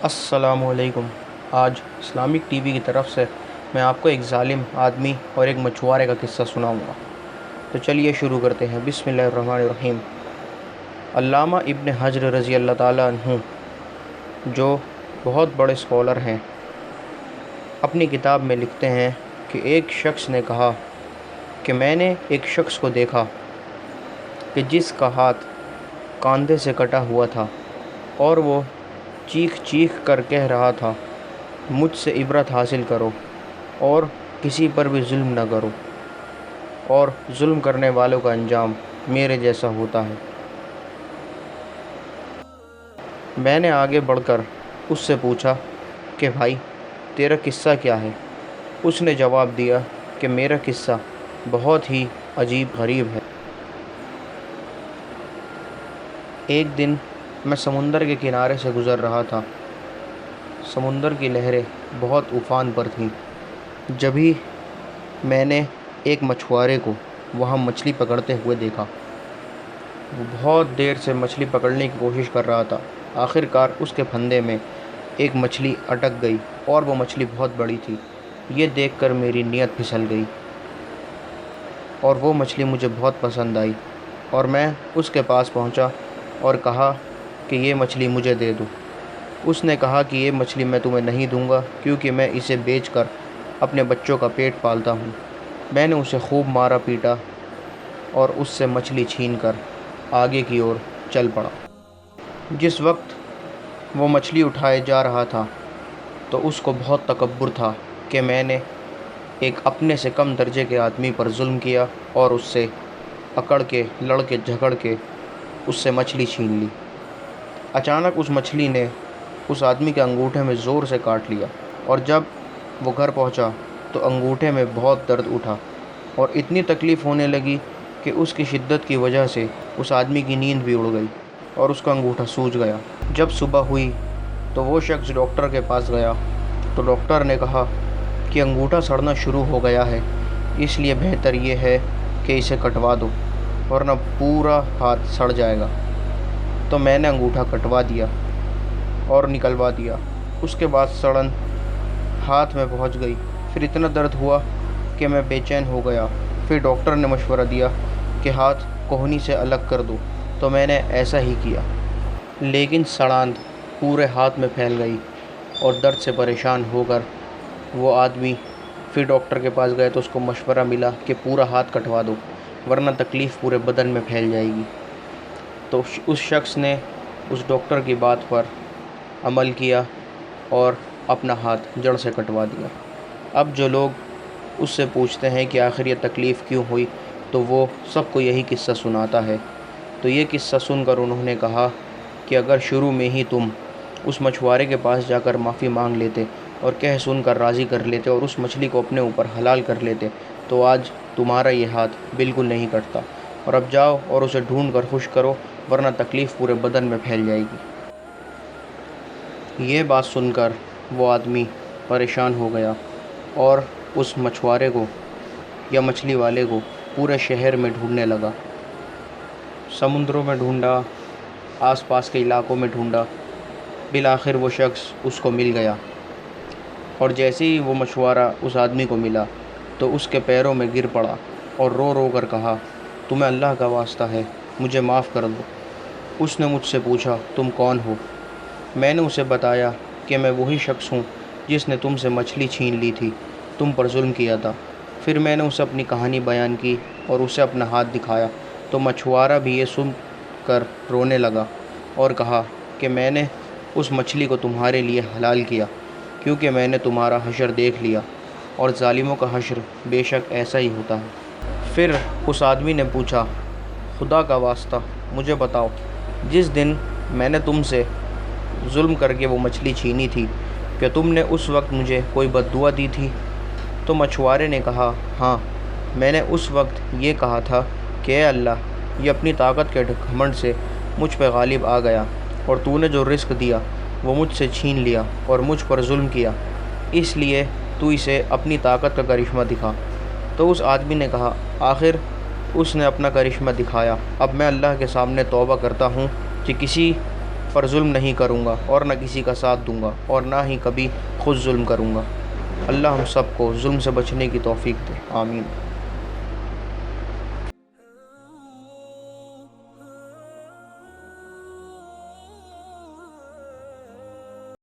السلام علیکم۔ آج اسلامک ٹی وی کی طرف سے میں آپ کو ایک ظالم آدمی اور ایک مچھوارے کا قصہ سناؤں گا۔ تو چلیے شروع کرتے ہیں۔ بسم اللہ الرحمن الرحیم۔ علامہ ابن حجر رضی اللہ تعالیٰ عنہ جو بہت بڑے اسکالر ہیں، اپنی کتاب میں لکھتے ہیں کہ ایک شخص نے کہا کہ میں نے ایک شخص کو دیکھا کہ جس کا ہاتھ کاندھے سے کٹا ہوا تھا اور وہ چیخ چیخ کر کہہ رہا تھا، مجھ سے عبرت حاصل کرو اور کسی پر بھی ظلم نہ کرو، اور ظلم کرنے والوں کا انجام میرے جیسا ہوتا ہے۔ میں نے آگے بڑھ کر اس سے پوچھا کہ بھائی تیرا قصہ کیا ہے؟ اس نے جواب دیا کہ میرا قصہ بہت ہی عجیب غریب ہے۔ ایک دن میں سمندر کے کنارے سے گزر رہا تھا۔ سمندر کی لہریں بہت افان پر تھیں۔ جبھی میں نے ایک مچھوارے کو وہاں مچھلی پکڑتے ہوئے دیکھا۔ وہ بہت دیر سے مچھلی پکڑنے کی کوشش کر رہا تھا۔ آخر کار اس کے پھندے میں ایک مچھلی اٹک گئی اور وہ مچھلی بہت بڑی تھی۔ یہ دیکھ کر میری نیت پھسل گئی اور وہ مچھلی مجھے بہت پسند آئی، اور میں اس کے پاس پہنچا اور کہا کہ یہ مچھلی مجھے دے دو۔ اس نے کہا کہ یہ مچھلی میں تمہیں نہیں دوں گا کیونکہ میں اسے بیچ کر اپنے بچوں کا پیٹ پالتا ہوں۔ میں نے اسے خوب مارا پیٹا اور اس سے مچھلی چھین کر آگے کی اور چل پڑا۔ جس وقت وہ مچھلی اٹھائے جا رہا تھا تو اس کو بہت تکبر تھا کہ میں نے ایک اپنے سے کم درجے کے آدمی پر ظلم کیا اور اس سے اکڑ کے لڑ کے جھگڑ کے اس سے مچھلی چھین لی۔ اچانک اس مچھلی نے اس آدمی کے انگوٹھے میں زور سے کاٹ لیا، اور جب وہ گھر پہنچا تو انگوٹھے میں بہت درد اٹھا اور اتنی تکلیف ہونے لگی کہ اس کی شدت کی وجہ سے اس آدمی کی نیند بھی اڑ گئی اور اس کا انگوٹھا سوج گیا۔ جب صبح ہوئی تو وہ شخص ڈاکٹر کے پاس گیا تو ڈاکٹر نے کہا کہ انگوٹھا سڑنا شروع ہو گیا ہے، اس لیے بہتر یہ ہے کہ اسے کٹوا دو ورنہ پورا ہاتھ سڑ جائے گا۔ تو میں نے انگوٹھا کٹوا دیا اور نکلوا دیا۔ اس کے بعد سڑن ہاتھ میں پہنچ گئی، پھر اتنا درد ہوا کہ میں بے چین ہو گیا۔ پھر ڈاکٹر نے مشورہ دیا کہ ہاتھ کوہنی سے الگ کر دو، تو میں نے ایسا ہی کیا، لیکن سڑاند پورے ہاتھ میں پھیل گئی اور درد سے پریشان ہو کر وہ آدمی پھر ڈاکٹر کے پاس گئے تو اس کو مشورہ ملا کہ پورا ہاتھ کٹوا دو ورنہ تکلیف پورے بدن میں پھیل جائے گی۔ تو اس شخص نے اس ڈاکٹر کی بات پر عمل کیا اور اپنا ہاتھ جڑ سے کٹوا دیا۔ اب جو لوگ اس سے پوچھتے ہیں کہ آخر یہ تکلیف کیوں ہوئی تو وہ سب کو یہی قصہ سناتا ہے۔ تو یہ قصہ سن کر انہوں نے کہا کہ اگر شروع میں ہی تم اس مچھوارے کے پاس جا کر معافی مانگ لیتے اور کہہ سن کر راضی کر لیتے اور اس مچھلی کو اپنے اوپر حلال کر لیتے تو آج تمہارا یہ ہاتھ بالکل نہیں کٹتا، اور اب جاؤ اور اسے ڈھونڈ کر خوش کرو ورنہ تکلیف پورے بدن میں پھیل جائے گی۔ یہ بات سن کر وہ آدمی پریشان ہو گیا اور اس مچھوارے کو یا مچھلی والے کو پورے شہر میں ڈھونڈنے لگا۔ سمندروں میں ڈھونڈا، آس پاس کے علاقوں میں ڈھونڈا، بالآخر وہ شخص اس کو مل گیا، اور جیسے ہی وہ مچھوارا اس آدمی کو ملا تو اس کے پیروں میں گر پڑا اور رو رو کر کہا، تمہیں اللہ کا واسطہ ہے مجھے معاف کر دو۔ اس نے مجھ سے پوچھا تم کون ہو؟ میں نے اسے بتایا کہ میں وہی شخص ہوں جس نے تم سے مچھلی چھین لی تھی، تم پر ظلم کیا تھا۔ پھر میں نے اسے اپنی کہانی بیان کی اور اسے اپنا ہاتھ دکھایا تو مچھوارا بھی یہ سن کر رونے لگا اور کہا کہ میں نے اس مچھلی کو تمہارے لیے حلال کیا کیونکہ میں نے تمہارا حشر دیکھ لیا، اور ظالموں کا حشر بے شک ایسا ہی ہوتا ہے۔ پھر اس آدمی نے پوچھا، خدا کا واسطہ مجھے بتاؤ، جس دن میں نے تم سے ظلم کر کے وہ مچھلی چھینی تھی کہ تم نے اس وقت مجھے کوئی بد دعا دی تھی؟ تو مچھوارے نے کہا، ہاں، میں نے اس وقت یہ کہا تھا کہ اے اللہ، یہ اپنی طاقت کے گھمنڈ سے مجھ پہ غالب آ گیا اور تو نے جو رزق دیا وہ مجھ سے چھین لیا اور مجھ پر ظلم کیا، اس لیے تو اسے اپنی طاقت کا کرشمہ دکھا۔ تو اس آدمی نے کہا، آخر اس نے اپنا کرشمہ دکھایا، اب میں اللہ کے سامنے توبہ کرتا ہوں کہ کسی پر ظلم نہیں کروں گا اور نہ کسی کا ساتھ دوں گا اور نہ ہی کبھی خود ظلم کروں گا۔ اللہ ہم سب کو ظلم سے بچنے کی توفیق دے، آمین۔